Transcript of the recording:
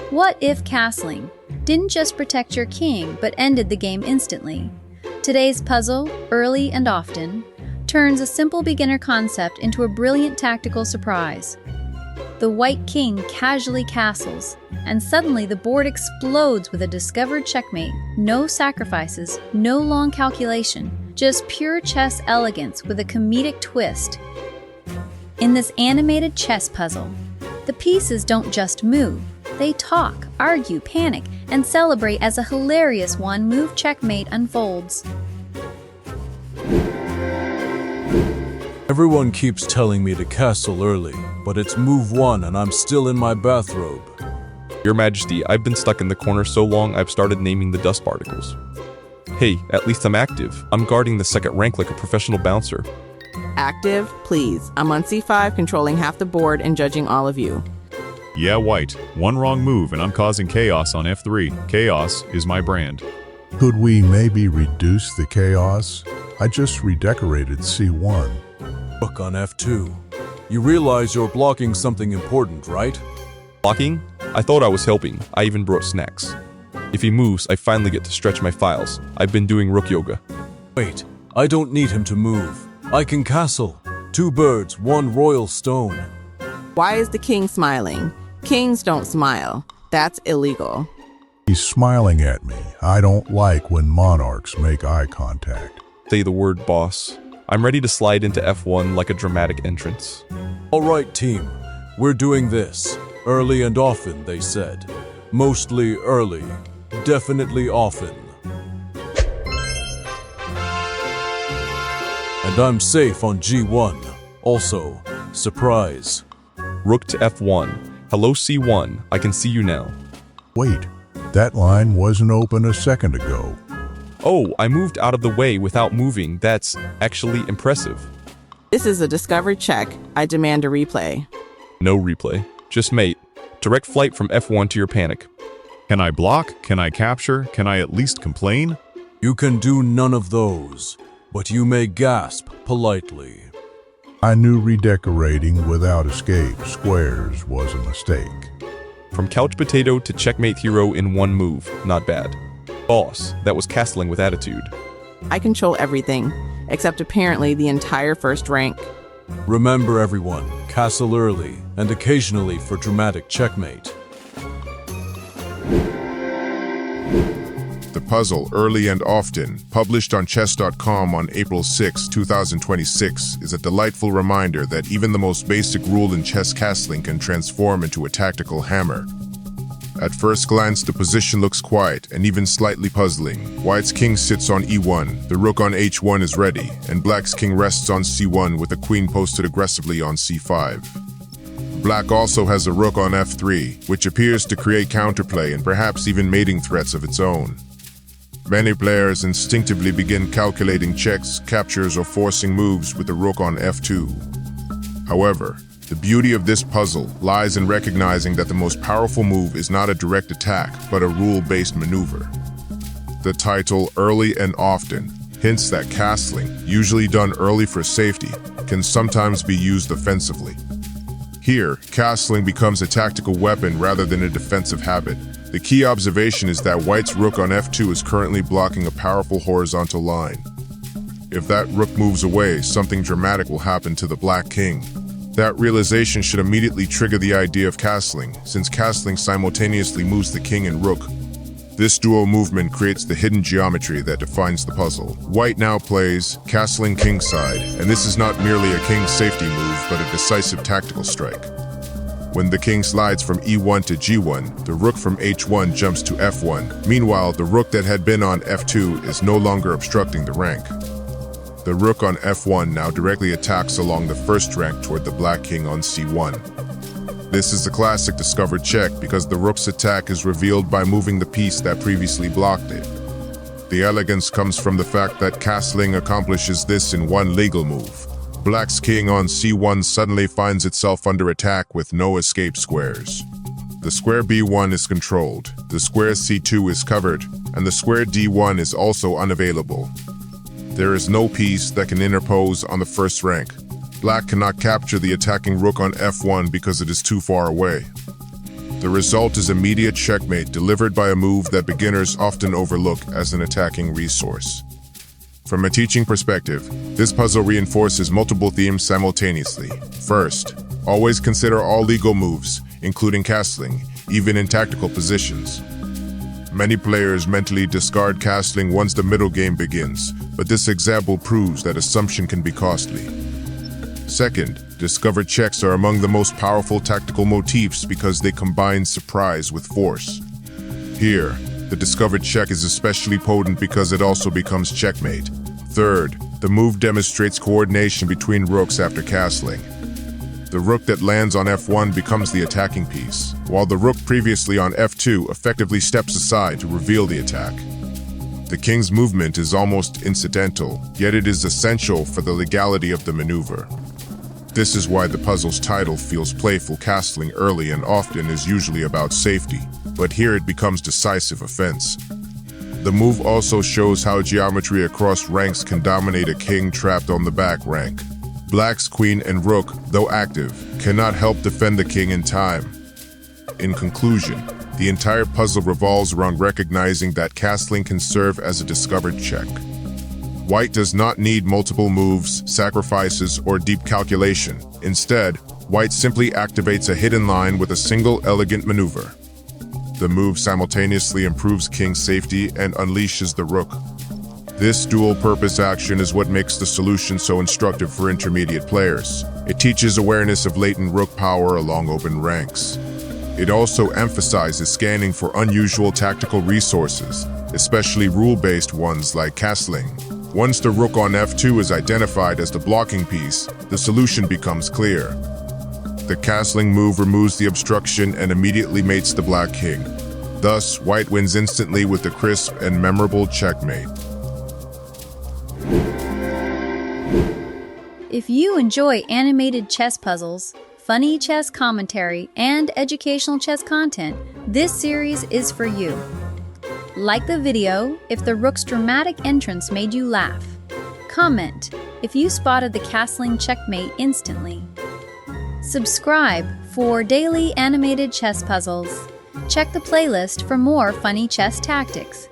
What if castling didn't just protect your king but ended the game instantly? Today's puzzle, early and often, turns a simple beginner concept into a brilliant tactical surprise. The white king casually castles, and suddenly the board explodes with a discovered checkmate. No sacrifices, no long calculation, just pure chess elegance with a comedic twist. In this animated chess puzzle, the pieces don't just move. They talk, argue, panic, and celebrate as a hilarious one-move checkmate unfolds. Everyone keeps telling me to castle early, but it's move 1 and I'm still in my bathrobe. Your Majesty, I've been stuck in the corner so long I've started naming the dust particles. Hey, at least I'm active. I'm guarding the second rank like a professional bouncer. Active? Please. I'm on c5, controlling half the board and judging all of you. Yeah, white. One wrong move and I'm causing chaos on f3. Chaos is my brand. Could we maybe reduce the chaos? I just redecorated c1. Rook on f2. You realize you're blocking something important, right? Blocking? I thought I was helping. I even brought snacks. If he moves, I finally get to stretch my files. I've been doing rook yoga. Wait, I don't need him to move. I can castle. 2 birds, 1 royal stone. Why is the king smiling? Kings don't smile. That's illegal. He's smiling at me. I don't like when monarchs make eye contact. Say the word, boss. I'm ready to slide into f1 like a dramatic entrance. All right, team. We're doing this. Early and often, they said. Mostly early. Definitely often. And I'm safe on g1. Also, surprise. Rook to f1. Hello c1. I can see you now. Wait, that line wasn't open a second ago. Oh, I moved out of the way without moving. That's actually impressive. This is a discovered check. I demand a replay. No replay. Just mate. Direct flight from f1 to your panic. Can I block? Can I capture? Can I at least complain? You can do none of those, but you may gasp politely. I knew redecorating without escape squares was a mistake. From couch potato to checkmate hero in one move. Not bad. Boss, that was castling with attitude. I control everything, except apparently the entire first rank. Remember everyone, castle early and occasionally for dramatic checkmate. The puzzle, Early and Often, published on chess.com on April 6, 2026, is a delightful reminder that even the most basic rule in chess castling can transform into a tactical hammer. At first glance, the position looks quiet and even slightly puzzling. White's king sits on e1, the rook on h1 is ready, and black's king rests on c1 with the queen posted aggressively on c5. Black also has a rook on f3, which appears to create counterplay and perhaps even mating threats of its own. Many players instinctively begin calculating checks, captures, or forcing moves with the rook on f2. However, the beauty of this puzzle lies in recognizing that the most powerful move is not a direct attack, but a rule-based maneuver. The title, Early and Often, hints that castling, usually done early for safety, can sometimes be used offensively. Here, castling becomes a tactical weapon rather than a defensive habit. The key observation is that White's rook on f2 is currently blocking a powerful horizontal line. If that rook moves away, something dramatic will happen to the black king. That realization should immediately trigger the idea of castling, since castling simultaneously moves the king and rook. This dual movement creates the hidden geometry that defines the puzzle. White now plays castling kingside, and this is not merely a king safety move, but a decisive tactical strike. When the king slides from e1 to g1, the rook from h1 jumps to f1. Meanwhile, the rook that had been on f2 is no longer obstructing the rank. The rook on f1 now directly attacks along the first rank toward the black king on c1. This is a classic discovered check because the rook's attack is revealed by moving the piece that previously blocked it. The elegance comes from the fact that castling accomplishes this in one legal move. Black's king on c1 suddenly finds itself under attack with no escape squares. The square b1 is controlled, the square c2 is covered, and the square d1 is also unavailable. There is no piece that can interpose on the first rank. Black cannot capture the attacking rook on f1 because it is too far away. The result is immediate checkmate delivered by a move that beginners often overlook as an attacking resource. From a teaching perspective, this puzzle reinforces multiple themes simultaneously. First, always consider all legal moves, including castling, even in tactical positions. Many players mentally discard castling once the middle game begins, but this example proves that assumption can be costly. Second, discovered checks are among the most powerful tactical motifs because they combine surprise with force. Here, the discovered check is especially potent because it also becomes checkmate. Third, the move demonstrates coordination between rooks after castling. The rook that lands on f1 becomes the attacking piece, while the rook previously on f2 effectively steps aside to reveal the attack. The king's movement is almost incidental, yet it is essential for the legality of the maneuver. This is why the puzzle's title feels playful. Castling early and often is usually about safety, but here it becomes decisive offense. The move also shows how geometry across ranks can dominate a king trapped on the back rank. Black's queen and rook, though active, cannot help defend the king in time. In conclusion, the entire puzzle revolves around recognizing that castling can serve as a discovered check. White does not need multiple moves, sacrifices, or deep calculation. Instead, White simply activates a hidden line with a single elegant maneuver. The move simultaneously improves king's safety and unleashes the rook. This dual-purpose action is what makes the solution so instructive for intermediate players. It teaches awareness of latent rook power along open ranks. It also emphasizes scanning for unusual tactical resources, especially rule-based ones like castling. Once the rook on f2 is identified as the blocking piece, the solution becomes clear. The castling move removes the obstruction and immediately mates the black king. Thus, White wins instantly with a crisp and memorable checkmate. If you enjoy animated chess puzzles, funny chess commentary, and educational chess content, this series is for you. Like the video if the rook's dramatic entrance made you laugh. Comment if you spotted the castling checkmate instantly. Subscribe for daily animated chess puzzles. Check the playlist for more funny chess tactics.